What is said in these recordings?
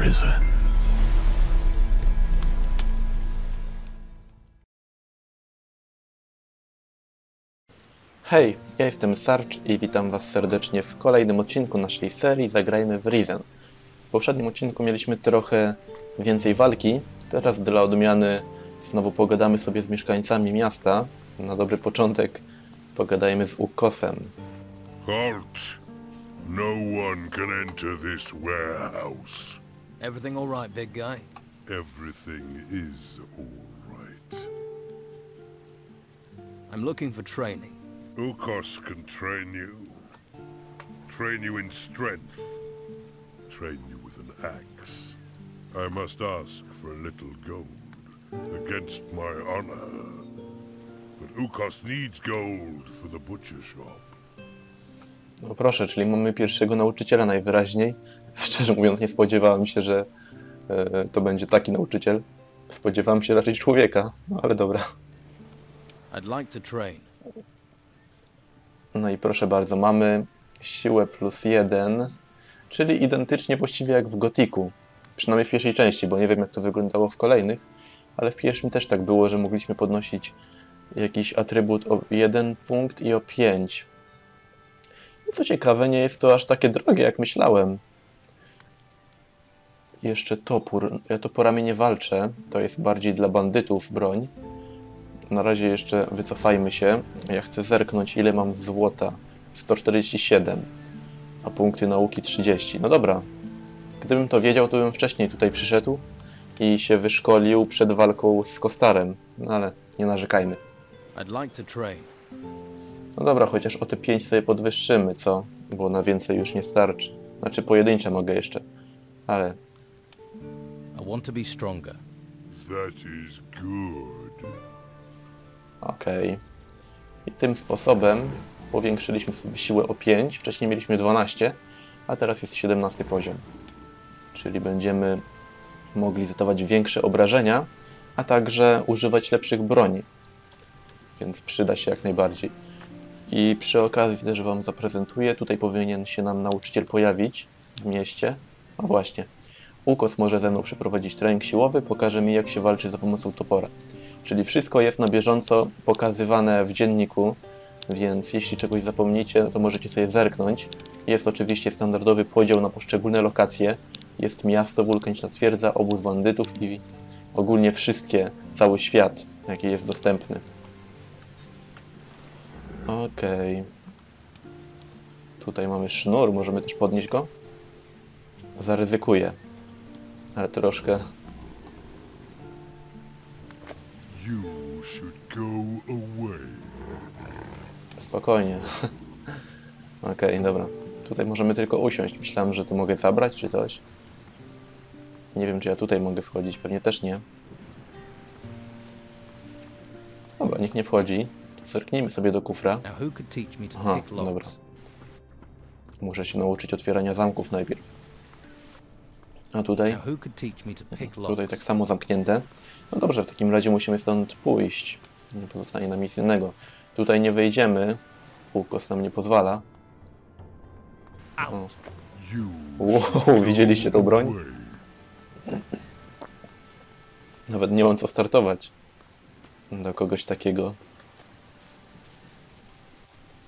risen. Hej, ja jestem Sarge i witam Was serdecznie w kolejnym odcinku naszej serii Zagrajmy w Razem. W poprzednim odcinku mieliśmy trochę więcej walki, teraz dla odmiany znowu pogadamy sobie z mieszkańcami miasta. Na dobry początek pogadajmy z ukosem. Halt! No one can enter this warehouse. Everything all right, big guy? Everything is all right. I'm looking for training. Ukos can train you. Train you in strength. Train you with an axe. I must ask for a little gold against my honor. But Ukos needs gold for the butcher shop. No proszę, czyli mamy pierwszego nauczyciela najwyraźniej. Szczerze mówiąc nie spodziewałem się, że to będzie taki nauczyciel. Spodziewałem się raczej człowieka, no ale dobra. I'd like to train. No i proszę bardzo, mamy siłę +1, czyli identycznie właściwie jak w Gotiku. Przynajmniej w pierwszej części, bo nie wiem jak to wyglądało w kolejnych, ale w pierwszym też tak było, że mogliśmy podnosić jakiś atrybut o 1 punkt i o 5. I co ciekawe, nie jest to aż takie drogie jak myślałem. Jeszcze topór. Ja toporami nie walczę, to jest bardziej dla bandytów broń. Na razie jeszcze wycofajmy się. Ja chcę zerknąć, ile mam złota. 147, a punkty nauki 30. No dobra. Gdybym to wiedział, to bym wcześniej tutaj przyszedł i się wyszkolił przed walką z Kostarem. No ale nie narzekajmy. I'd like to train. No dobra, chociaż o te 5 sobie podwyższymy, co? Bo na więcej już nie starczy. Znaczy pojedyncze mogę jeszcze, ale... I want to be stronger. That is good. Okej. I tym sposobem powiększyliśmy sobie siłę o 5. Wcześniej mieliśmy 12, a teraz jest 17 poziom. Czyli będziemy mogli zadawać większe obrażenia, a także używać lepszych broni. Więc przyda się jak najbardziej. I przy okazji też Wam zaprezentuję. Tutaj powinien się nam nauczyciel pojawić w mieście. A właśnie. Ukos może ze mną przeprowadzić trening siłowy, pokaże mi jak się walczy za pomocą topora. Czyli wszystko jest na bieżąco pokazywane w dzienniku, więc jeśli czegoś zapomnicie, no to możecie sobie zerknąć. Jest oczywiście standardowy podział na poszczególne lokacje. Jest miasto, wulkaniczna twierdza, obóz bandytów i ogólnie wszystkie, cały świat, jaki jest dostępny. Okej. Tutaj mamy sznur, możemy też podnieść go? Zaryzykuję. Ale troszkę... You should go away. Spokojnie. Okej, dobra. Tutaj możemy tylko usiąść. Myślałem, że tu mogę zabrać czy coś. Nie wiem, czy ja tutaj mogę wchodzić. Pewnie też nie. Dobra, nikt nie wchodzi. To zerknijmy sobie do kufra. Aha, dobra. Muszę się nauczyć otwierania zamków najpierw. A tutaj? Tutaj tak samo zamknięte. No dobrze, w takim razie musimy stąd pójść. Nie pozostanie nam nic innego. Tutaj nie wejdziemy. Ukos nam nie pozwala. O. Wow, widzieliście tą broń? Nawet nie mam co startować do kogoś takiego.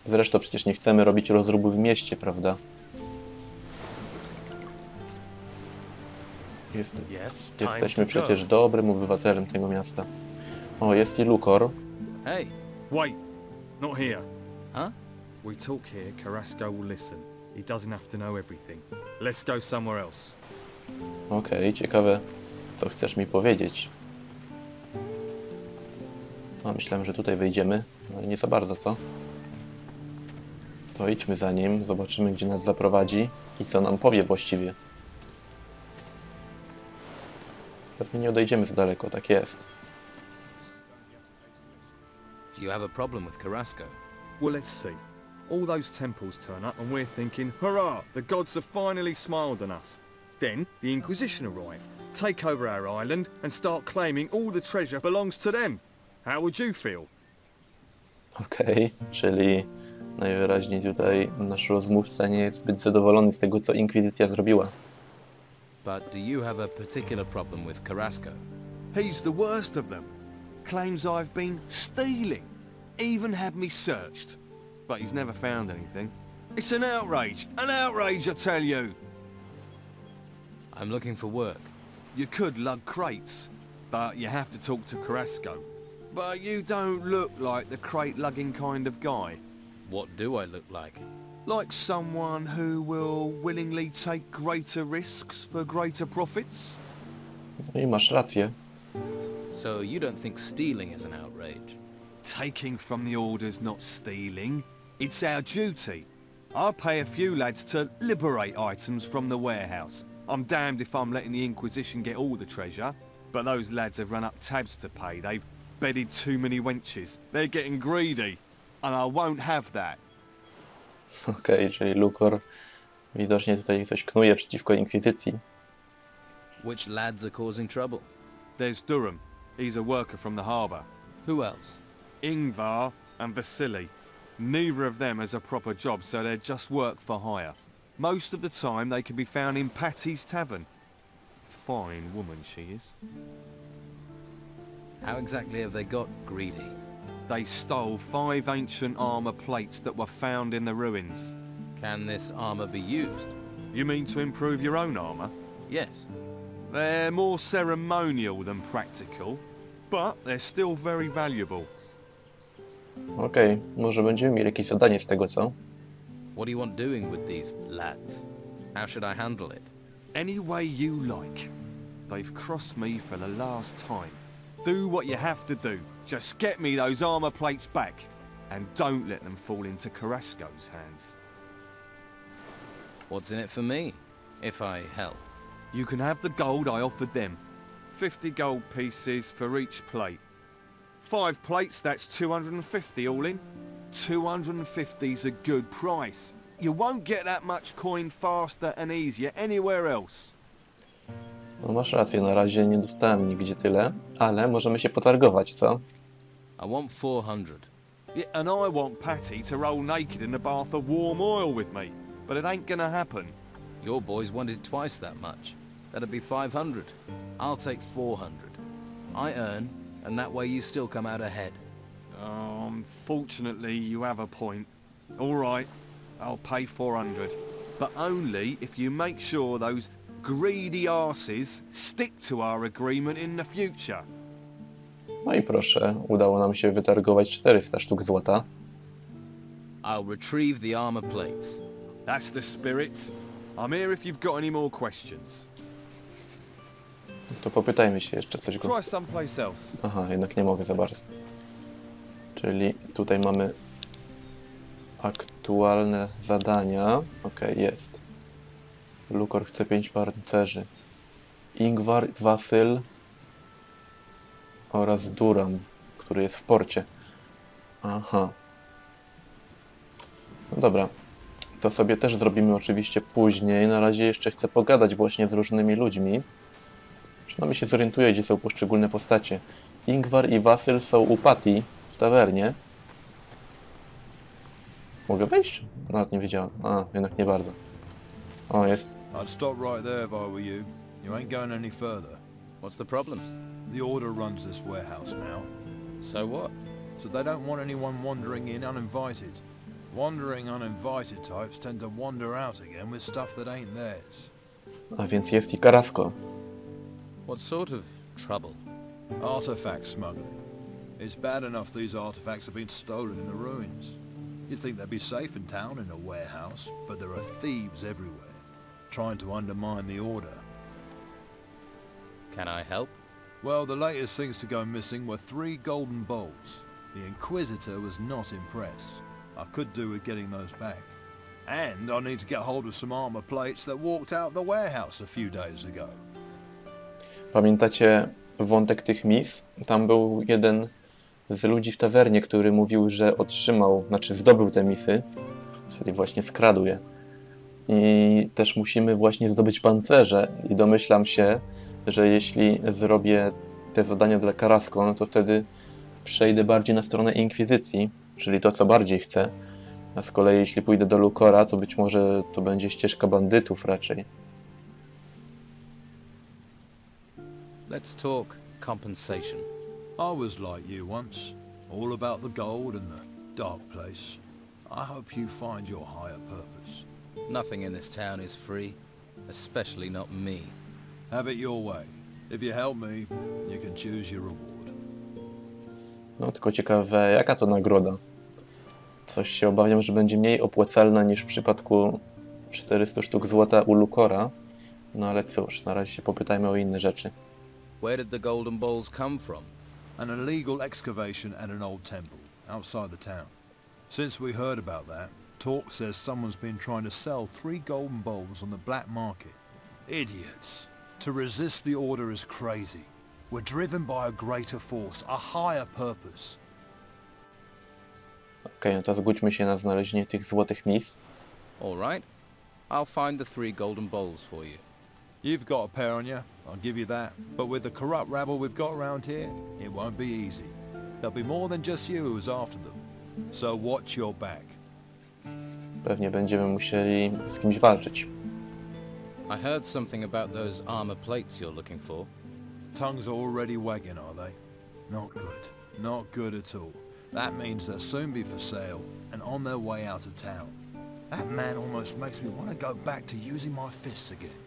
Zresztą przecież nie chcemy robić rozrubu w mieście, prawda? Jesteśmy przecież dobrym obywatelem tego miasta. O, jest i Lukor. Hey, Wait, not here. huh? We talk here, Carrasco will listen. He doesn't have to know everything. Let's go somewhere else. Okej, ciekawe, co chcesz mi powiedzieć. No, myślałem, że tutaj wejdziemy, ale nie za bardzo, co? To idźmy za nim, zobaczymy, gdzie nas zaprowadzi i co nam powie właściwie. Pewnie nie odejdziemy za daleko, tak jest. Do you have a problem with Carrasco? Well, let's see. All those temples turn up and we're thinking, hurrah, the gods have finally smiled on us. Then the Inquisition arrive, take over our island and start claiming all the treasure belongs to them. How would you feel? Okej, czyli najwyraźniej tutaj nasz rozmówca nie jest zbyt zadowolony z tego, co Inkwizycja zrobiła. but do you have a particular problem with Carrasco? He's the worst of them. Claims I've been stealing. Even had me searched. But he's never found anything. It's an outrage! An outrage, I tell you! I'm looking for work. You could lug crates, but you have to talk to Carrasco. But you don't look like the crate-lugging kind of guy. What do I look like? Like someone who will willingly take greater risks for greater profits? No i masz rację. So you don't think stealing is an outrage? Taking from the order's not stealing. It's our duty. I'll pay a few lads to liberate items from the warehouse. I'm damned if I'm letting the Inquisition get all the treasure. But those lads have run up tabs to pay. They've bedded too many wenches. They're getting greedy. And I won't have that. Okej, czyli Lukor widocznie tutaj coś knuje przeciwko Inkwizycji. Which lads are causing trouble? There's Durham. He's a worker from the harbour. Who else? Ingvar and Vasily. Neither of them has a proper job, so they're just work for hire. Most of the time they can be found in Patty's Tavern. Fine woman she is. How exactly have they got greedy? They stole 5 ancient armour plates that were found in the ruins. Can this armor be used? You mean to improve your own armour? Yes. They're more ceremonial than practical, but they're still very valuable. Okej, może będziemy mieli jakieś zadanie z tego, co? What do you want doing with these lads? How should I handle it? Any way you like. They've crossed me for the last time. Do what you have to do. Just get me those armour plates back. And don't let them fall into Carrasco's hands. What's in it for me, if I help? You can have the gold I offered them. 50 gold pieces for each plate. 5 plates, that's 250 all in. 250's a good price. You won't get that much coin faster and easier anywhere else. No masz rację, na razie nie dostałem nigdzie tyle, ale możemy się potargować, co? I want 400. Yeah, and I want Patty to roll naked in a bath of warm oil with me. But it ain't gonna happen. Your boys wanted twice that much. That'd be 500. I'll take 400. I earn, and that way you still come out ahead. Unfortunately, you have a point. All right, I'll pay 400. But only if you make sure those greedy arses stick to our agreement in the future. No i proszę, udało nam się wytargować 400 sztuk złota. I'll retrieve the armor plates. That's the spirit. I'm here if you've got any more questions. To popytajmy się jeszcze coś go. Try someplace else. Aha, jednak nie mogę za bardzo. Czyli tutaj mamy aktualne zadania. Okej, jest. Lukor chce 5 pancerzy. Ingvar, Wasyl oraz Duran, który jest w porcie. Aha. No dobra. To sobie też zrobimy oczywiście później. Na razie jeszcze chcę pogadać właśnie z różnymi ludźmi. Przynajmniej się zorientuję, gdzie są poszczególne postacie. Ingvar i Wasyl są u Patty w tawernie. Mogę wejść? Nawet nie wiedziałem. A, jednak nie bardzo. O, jest. I'd stop right there if I were you. You ain't going any further. What's the problem? The Order runs this warehouse now. So what? So they don't want anyone wandering in uninvited. Wandering uninvited types tend to wander out again with stuff that ain't theirs. A więc jest i Carrasco. What sort of trouble? Artifact smuggling. It's bad enough these artifacts have been stolen in the ruins. You'd think they'd be safe in town in a warehouse, but there are thieves everywhere, trying to undermine the Order. Can I help? Well, the latest things to go missing were 3 golden bowls. The Inquisitor was not impressed. I could do with getting those back. And I need to get hold of some armor plates that walked out of the warehouse a few days ago. Pamiętacie wątek tych mis? Tam był jeden z ludzi w tawernie, który mówił, że otrzymał, znaczy zdobył te misy, czyli właśnie skradł je. I też musimy właśnie zdobyć pancerze i domyślam się, że jeśli zrobię te zadania dla Carrasco, no to wtedy przejdę bardziej na stronę Inkwizycji, czyli to, co bardziej chcę. A z kolei jeśli pójdę do Lukora, to być może to będzie ścieżka bandytów raczej. Let's talk compensation. I was like you once, all about the gold and the dark place. I hope you find your higher purpose. Nothing in this town is free, especially not me. Have it your way. If you help me, you can choose your reward. No tylko ciekawe, jaka to nagroda? Coś się obawiam, że będzie mniej opłacalna niż w przypadku 400 sztuk złota u Lukora. No ale cóż, na razie się popytajmy o inne rzeczy. Where did the golden balls come from? An illegal excavation at an old temple, outside the town. Since we heard about that, talk says someone's been trying to sell 3 golden bowls on the black market. Idiots. To resist the order is crazy. We're driven by a greater force, a higher purpose. Okej, no to zgódźmy się na znalezienie tych złotych mis. All right. I'll find the 3 golden bowls for you. You've got a pair on you, I'll give you that. But with the corrupt rabble we've got around here, it won't be easy. There'll be more than just you who's after them. So watch your back. Pewnie będziemy musieli z kimś walczyć. I heard something about those armor plates you're looking for. Tongues are already wagging, are they? Not good. Not good at all. That means they'll soon be for sale and on their way out of town. That man almost makes me want to go back to using my fists again.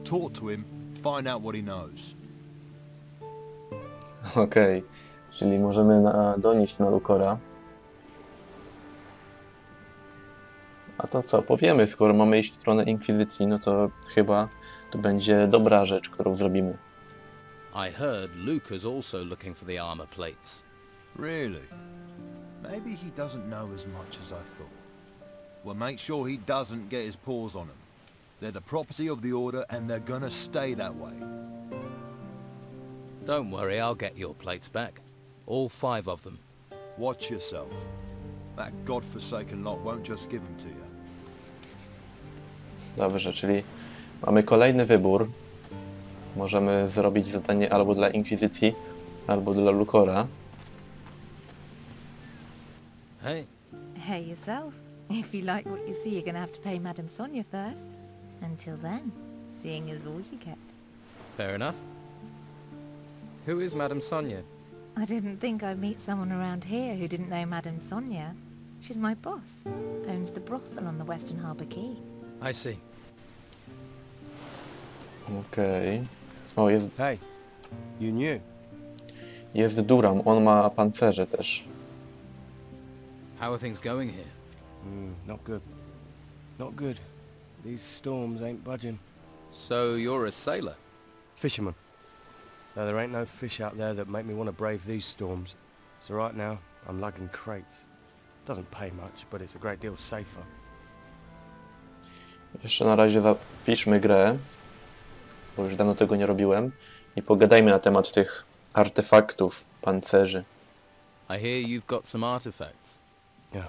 Talk to him, find out what he knows. Okej, czyli możemy donieść na Lukora. A to co, powiemy, skoro mamy iść w stronę Inkwizycji, no to chyba to będzie dobra rzecz, którą zrobimy. I heard Luca's also looking for the armor plates. Really? Maybe he doesn't know as much as I thought. Well, make sure he doesn't get his paws on them. They're the property of the Order and they're gonna stay that way. Don't worry, I'll get your plates back. All 5 of them. Watch yourself. That godforsaken lot won't just give them to you. Dobrze, czyli mamy kolejny wybór. Możemy zrobić zadanie albo dla Inkwizycji, albo dla Lukora. Hey, Hey yourself. If you like what you see, you're gonna have to pay Madame Sonia first. Until then, seeing is all you get. fair enough. Who is Madame Sonia? I didn't think I'd meet someone around here who didn't know Madame Sonia. She's my boss. Owns the brothel on the Western Harbour Quay. I see. Okej. O, Hey, you knew? jest Duram, on ma pancerze też. How are things going here? Not good. Not good. These storms ain't budging. So you're a sailor? Fisherman. Though there ain't no fish out there that make me want to brave these storms. So right now, I'm lugging crates. Doesn't pay much, but it's a great deal safer. Jeszcze na razie zapiszmy grę, bo już dawno tego nie robiłem, i pogadajmy na temat tych artefaktów, pancerzy. I hear you've got some artifacts. Yeah.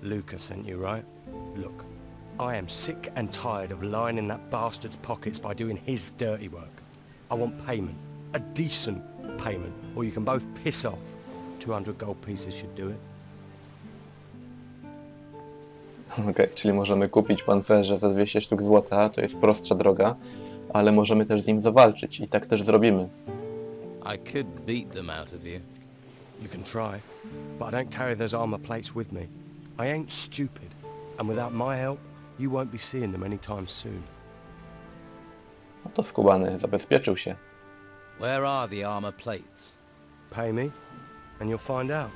Luca sent you, right? Look, I am sick and tired of lying in that bastard's pockets by doing his dirty work. I want payment. A decent payment. Or you can both piss off. 200 gold pieces should do it. Okej, czyli możemy kupić pancerze za 200 sztuk złota, to jest prostsza droga, ale możemy też z nim zawalczyć i tak też zrobimy. I could beat them out of you. You can try, but I don't carry those armor plates with me. I ain't stupid, and without my help, you won't be seeing them anytime soon. No to skubany, zabezpieczył się. Where are the armor plates? Pay me, and you'll find out.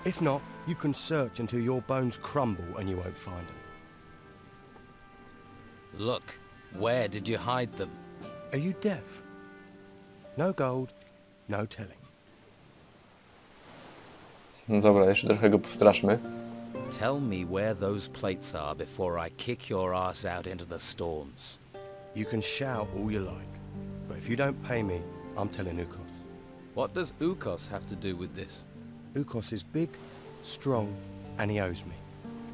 If not, you can search until your bones crumble and you won't find them. Look, where did you hide them? Are you deaf? No gold, no telling. No dobra, jeszcze trochę go postraszmy. Tell me where those plates are before I kick your ass out into the storms. You can shout all you like, but if you don't pay me, I'm telling Ukos. What does Ukos have to do with this? Ukos is big, strong, and he owes me.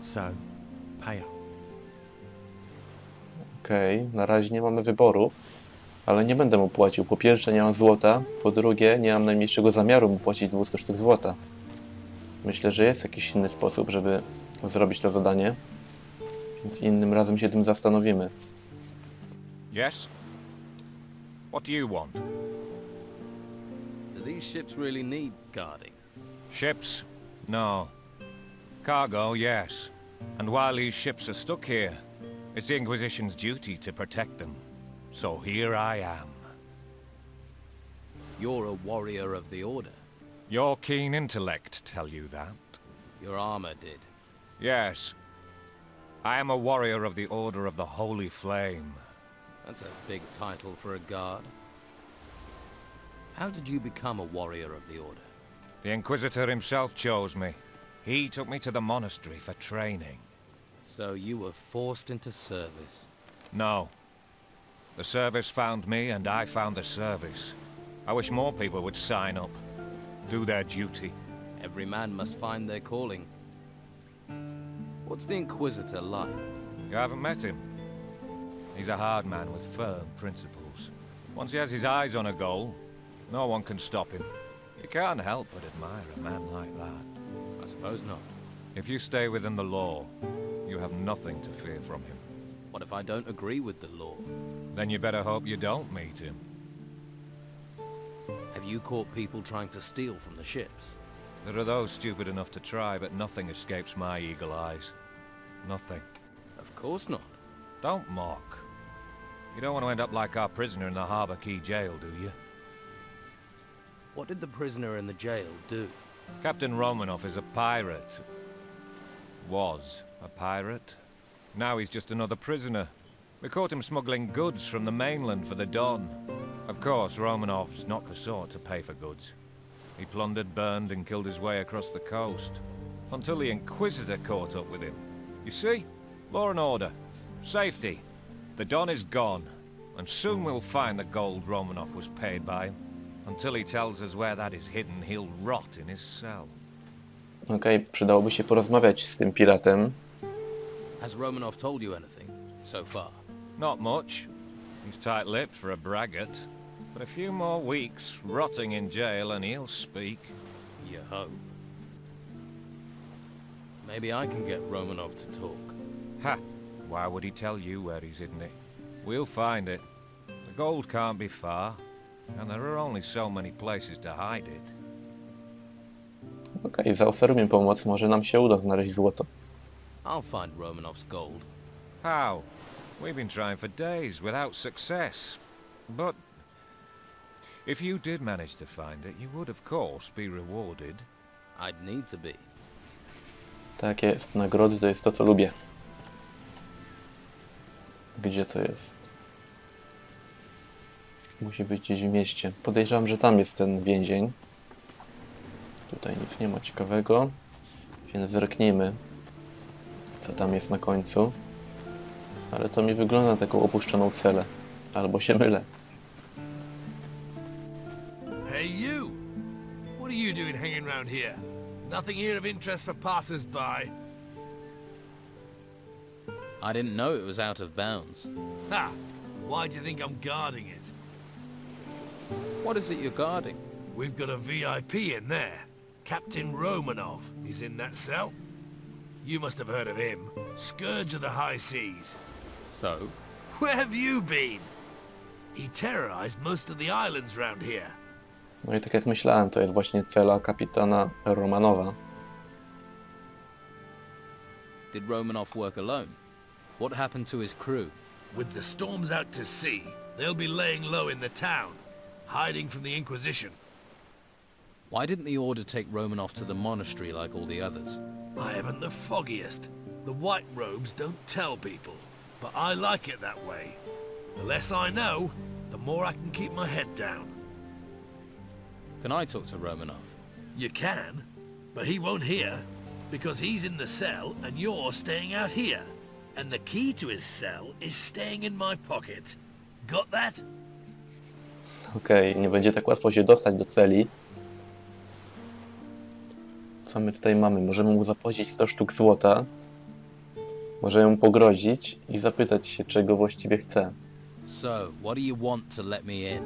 So, pay up. Okej, na razie nie mamy wyboru, ale nie będę mu płacił. Po pierwsze nie mam złota, po drugie nie mam najmniejszego zamiaru mu płacić 200 sztuk złota. Myślę, że jest jakiś inny sposób, żeby zrobić to zadanie, więc innym razem się tym zastanowimy. Yes? What do you want? Do these ships really need guarding? Ships? No. Cargo, yes. And while these ships are stuck here, it's the Inquisition's duty to protect them. So here I am. You're a warrior of the Order. Your keen intellect tell you that? Your armor did. Yes. I am a warrior of the Order of the Holy Flame. That's a big title for a guard. How did you become a warrior of the Order? The Inquisitor himself chose me. He took me to the monastery for training. So you were forced into service? No. The service found me and I found the service. I wish more people would sign up. Do their duty. Every man must find their calling. What's the Inquisitor like? You haven't met him? He's a hard man with firm principles. Once he has his eyes on a goal, no one can stop him. You can't help but admire a man like that. I suppose not. If you stay within the law, you have nothing to fear from him. What if I don't agree with the law? Then you better hope you don't meet him. Have you caught people trying to steal from the ships? There are those stupid enough to try, but nothing escapes my eagle eyes. Nothing. Of course not. Don't mock. You don't want to end up like our prisoner in the Harbour Quay jail, do you? What did the prisoner in the jail do? Captain Romanov is a pirate. Was a pirate. Now he's just another prisoner. We caught him smuggling goods from the mainland for the Don. Of course, Romanov's not the sort to pay for goods. He plundered, burned, and killed his way across the coast. Until the Inquisitor caught up with him. You see? Law and order. Safety. The Don is gone. And soon we'll find the gold Romanov was paid by him. Until he tells us where that is hidden, he'll rot in his cell. Okej, przydałoby się porozmawiać z tym piratem. Has Romanov told you anything so far? Not much. He's tight-lipped for a braggart. But a few more weeks rotting in jail and he'll speak. You hope. Maybe I can get Romanov to talk. Ha! Why would he tell you where he's hidden it? We'll find it. The gold can't be far. And there are only so many places to hide it. Okej, zaoferujmy pomoc, może nam się uda znaleźć złoto. I'll find Romanov's gold. How? We've been trying for days without success. But if you did manage to find it, you would of course be rewarded. I'd need to be. Tak jest, nagrody to jest to, co lubię. Gdzie to jest? Musi być gdzieś w mieście. Podejrzewam, że tam jest ten więzień. Tutaj nic nie ma ciekawego. Więc zerknijmy, co tam jest na końcu. Ale to mi wygląda na taką opuszczoną celę. Albo się mylę. Hey you! What are you doing hanging around here? Nothing here of interest for passers-by? I didn't know it was out of bounds. Ha! Why do you think I'm guarding it? What is it you're guarding? We've got a VIP in there. Captain Romanov is in that cell. You must have heard of him. Scourge of the high seas. So? Where have you been? He terrorized most of the islands round here. No i tak jak myślałem, to jest właśnie cela kapitana Romanowa. Did Romanov work alone? What happened to his crew? With the storms out to sea, they'll be laying low in the town, hiding from the Inquisition. Why didn't the Order take Romanov to the monastery like all the others? I haven't the foggiest. The white robes don't tell people, but I like it that way. The less I know, the more I can keep my head down. Can I talk to Romanov? You can, but he won't hear, because he's in the cell and you're staying out here. And the key to his cell is staying in my pocket. Got that? Okej, nie będzie tak łatwo się dostać do celi. Co my tutaj mamy? Możemy mu zapłacić 100 sztuk złota. Możemy mu pogrozić i zapytać się, czego właściwie chce. So, what do you want to let me in?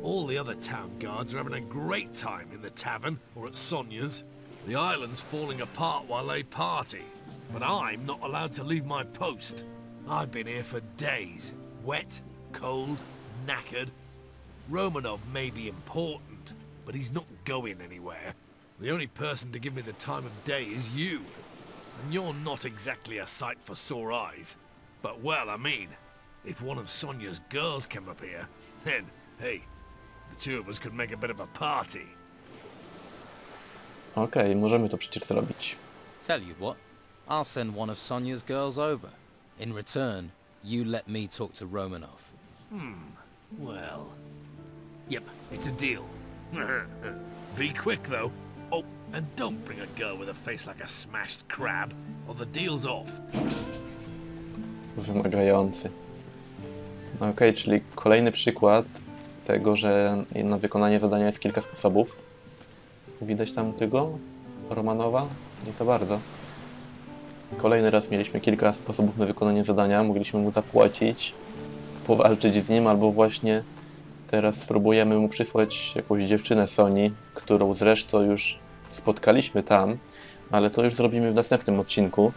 All the other town guards are having a great time in the tavern or at Sonia's. The island's falling apart while they party. But I'm not allowed to leave my post. I've been here for days. Wet, cold, knackered. Romanov may be important, but he's not going anywhere. The only person to give me the time of day is you. And you're not exactly a sight for sore eyes. But well, I mean, if one of Sonia's girls came up here, then, hey, the two of us could make a bit of a party. Okej, możemy to przecież zrobić. Tell you what, I'll send one of Sonia's girls over. In return, you let me talk to Romanov. Well... Yep, it's a deal. Be quick, though. Oh, and don't bring a girl with a face like a smashed crab, or the deal's off. Wymagający. Okej, czyli kolejny przykład tego, że na wykonanie zadania jest kilka sposobów. Widać tam tego Romanowa? Nie za bardzo. Kolejny raz mieliśmy kilka sposobów na wykonanie zadania. Mogliśmy mu zapłacić, powalczyć z nim, albo właśnie teraz spróbujemy mu przysłać jakąś dziewczynę Soni, którą zresztą już spotkaliśmy tam, ale to już zrobimy w następnym odcinku.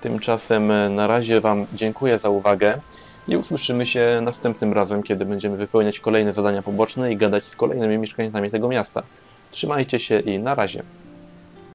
Tymczasem na razie Wam dziękuję za uwagę i usłyszymy się następnym razem, kiedy będziemy wypełniać kolejne zadania poboczne i gadać z kolejnymi mieszkańcami tego miasta. Trzymajcie się i na razie.